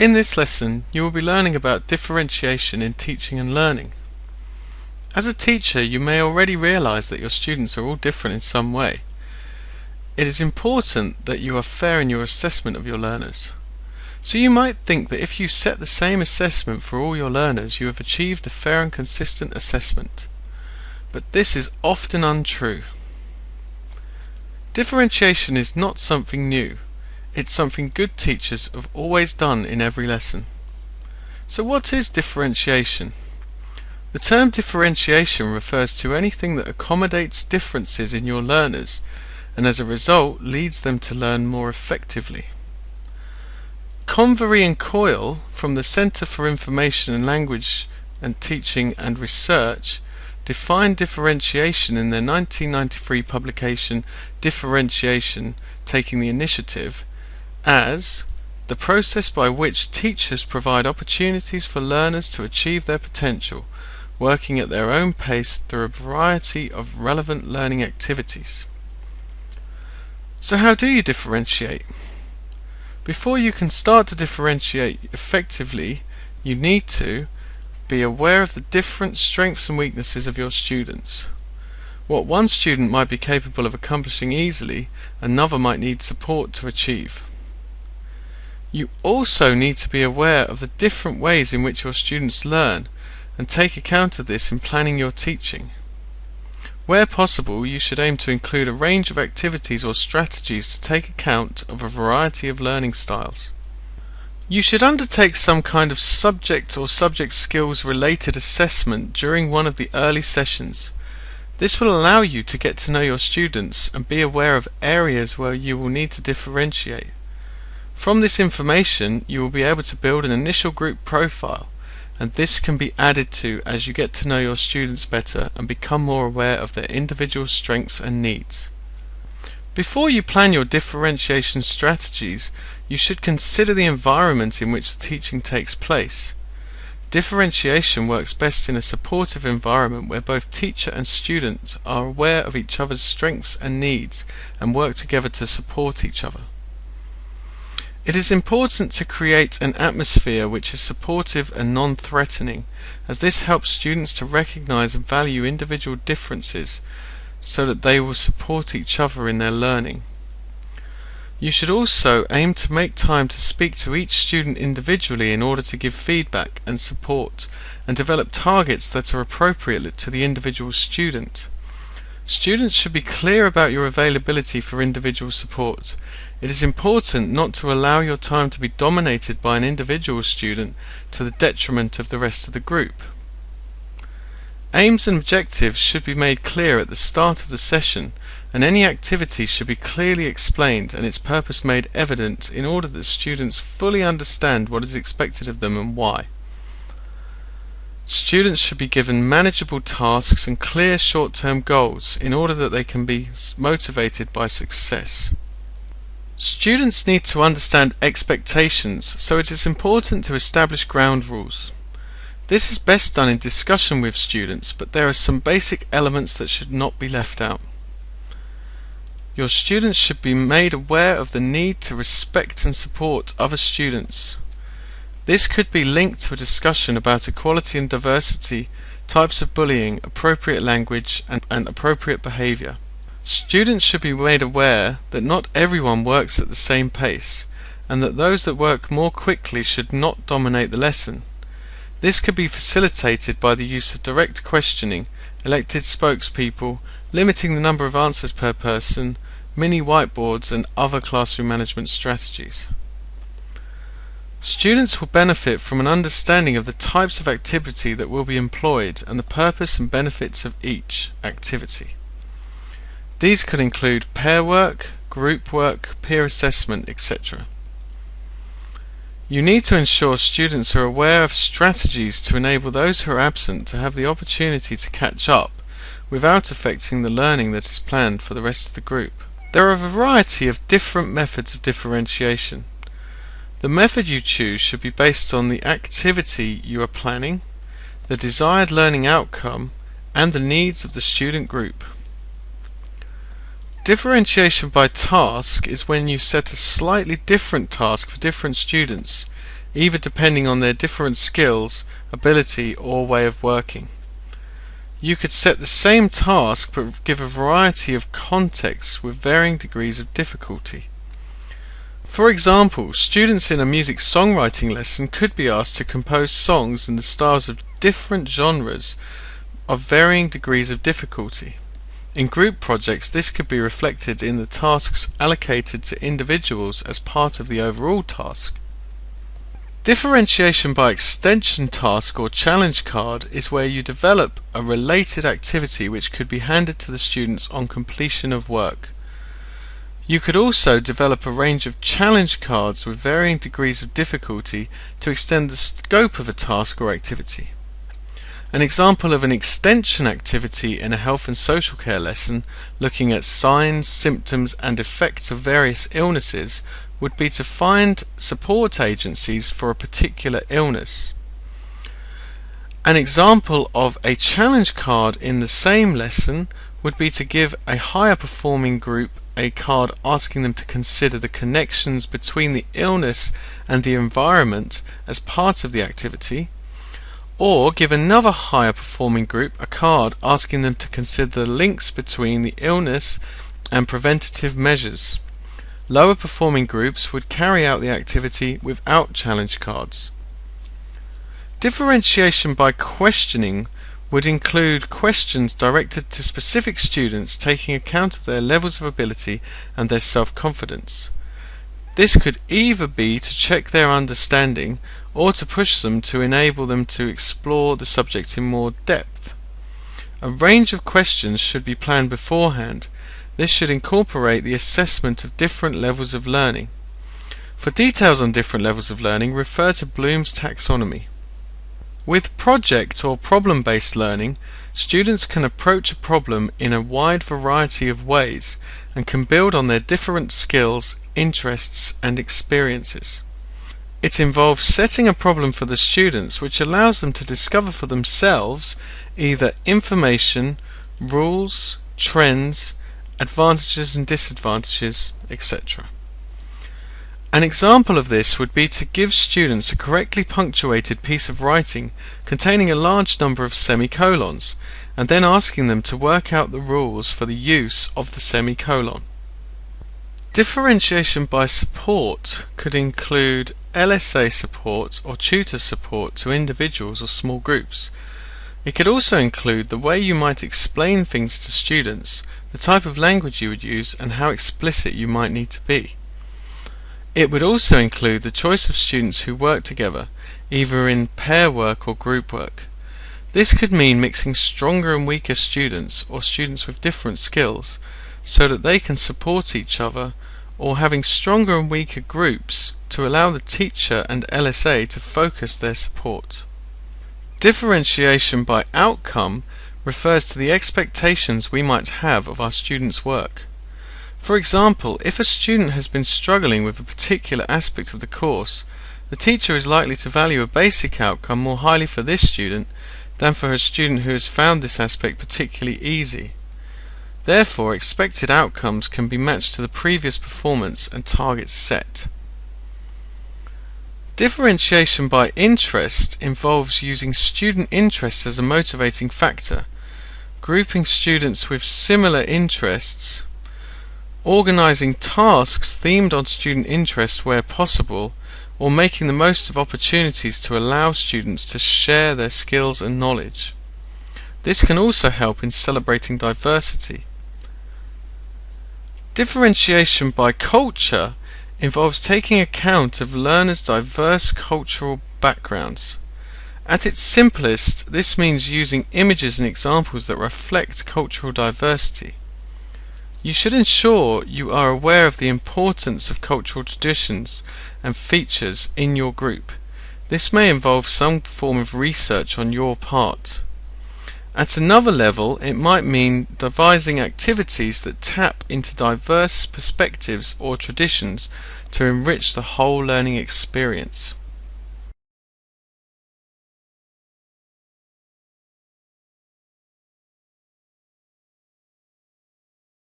In this lesson, you will be learning about differentiation in teaching and learning. As a teacher, you may already realize that your students are all different in some way. It is important that you are fair in your assessment of your learners. So you might think that if you set the same assessment for all your learners, you have achieved a fair and consistent assessment. But this is often untrue. Differentiation is not something new. It's something good teachers have always done in every lesson. So what is differentiation? The term differentiation refers to anything that accommodates differences in your learners and as a result leads them to learn more effectively. Convery and Coyle from the Centre for Information and Language and Teaching and Research defined differentiation in their 1993 publication Differentiation, Taking the Initiative as the process by which teachers provide opportunities for learners to achieve their potential, working at their own pace through a variety of relevant learning activities. So how do you differentiate? Before you can start to differentiate effectively, you need to be aware of the different strengths and weaknesses of your students. What one student might be capable of accomplishing easily, another might need support to achieve. You also need to be aware of the different ways in which your students learn and take account of this in planning your teaching. Where possible, you should aim to include a range of activities or strategies to take account of a variety of learning styles. You should undertake some kind of subject or subject skills related assessment during one of the early sessions. This will allow you to get to know your students and be aware of areas where you will need to differentiate. From this information, you will be able to build an initial group profile, and this can be added to as you get to know your students better and become more aware of their individual strengths and needs. Before you plan your differentiation strategies, you should consider the environment in which the teaching takes place. Differentiation works best in a supportive environment where both teacher and student are aware of each other's strengths and needs and work together to support each other. It is important to create an atmosphere which is supportive and non-threatening, as this helps students to recognize and value individual differences so that they will support each other in their learning. You should also aim to make time to speak to each student individually in order to give feedback and support and develop targets that are appropriate to the individual student. Students should be clear about your availability for individual support. It is important not to allow your time to be dominated by an individual student to the detriment of the rest of the group. Aims and objectives should be made clear at the start of the session, and any activity should be clearly explained and its purpose made evident in order that students fully understand what is expected of them and why. Students should be given manageable tasks and clear short-term goals in order that they can be motivated by success. Students need to understand expectations, so it is important to establish ground rules. This is best done in discussion with students, but there are some basic elements that should not be left out. Your students should be made aware of the need to respect and support other students. This could be linked to a discussion about equality and diversity, types of bullying, appropriate language, and appropriate behavior. Students should be made aware that not everyone works at the same pace, and that those that work more quickly should not dominate the lesson. This could be facilitated by the use of direct questioning, elected spokespeople, limiting the number of answers per person, mini whiteboards, and other classroom management strategies. Students will benefit from an understanding of the types of activity that will be employed and the purpose and benefits of each activity. These could include pair work, group work, peer assessment, etc. You need to ensure students are aware of strategies to enable those who are absent to have the opportunity to catch up without affecting the learning that is planned for the rest of the group. There are a variety of different methods of differentiation. The method you choose should be based on the activity you are planning, the desired learning outcome, and the needs of the student group. Differentiation by task is when you set a slightly different task for different students either depending on their different skills, ability, or way of working. You could set the same task but give a variety of contexts with varying degrees of difficulty. For example, students in a music songwriting lesson could be asked to compose songs in the styles of different genres of varying degrees of difficulty. In group projects, this could be reflected in the tasks allocated to individuals as part of the overall task. Differentiation by extension task or challenge card is where you develop a related activity which could be handed to the students on completion of work. You could also develop a range of challenge cards with varying degrees of difficulty to extend the scope of a task or activity. An example of an extension activity in a health and social care lesson looking at signs, symptoms and effects of various illnesses would be to find support agencies for a particular illness. An example of a challenge card in the same lesson would be to give a higher performing group a card asking them to consider the connections between the illness and the environment as part of the activity, or give another higher performing group a card asking them to consider the links between the illness and preventative measures. Lower performing groups would carry out the activity without challenge cards. Differentiation by questioning would include questions directed to specific students taking account of their levels of ability and their self-confidence. This could either be to check their understanding or to push them to enable them to explore the subject in more depth. A range of questions should be planned beforehand. This should incorporate the assessment of different levels of learning. For details on different levels of learning, refer to Bloom's taxonomy. With project or problem-based learning, students can approach a problem in a wide variety of ways and can build on their different skills, interests and experiences. It involves setting a problem for the students which allows them to discover for themselves either information, rules, trends, advantages and disadvantages, etc. An example of this would be to give students a correctly punctuated piece of writing containing a large number of semicolons, and then asking them to work out the rules for the use of the semicolon. Differentiation by support could include LSA support or tutor support to individuals or small groups. It could also include the way you might explain things to students, the type of language you would use, and how explicit you might need to be. It would also include the choice of students who work together, either in pair work or group work. This could mean mixing stronger and weaker students or students with different skills so that they can support each other, or having stronger and weaker groups to allow the teacher and LSA to focus their support. Differentiation by outcome refers to the expectations we might have of our students' work. For example, if a student has been struggling with a particular aspect of the course, the teacher is likely to value a basic outcome more highly for this student than for a student who has found this aspect particularly easy. Therefore, expected outcomes can be matched to the previous performance and targets set. Differentiation by interest involves using student interest as a motivating factor, grouping students with similar interests, organizing tasks themed on student interest where possible, or making the most of opportunities to allow students to share their skills and knowledge. This can also help in celebrating diversity. Differentiation by culture involves taking account of learners' diverse cultural backgrounds. At its simplest, this means using images and examples that reflect cultural diversity. You should ensure you are aware of the importance of cultural traditions and features in your group. This may involve some form of research on your part. At another level, it might mean devising activities that tap into diverse perspectives or traditions to enrich the whole learning experience.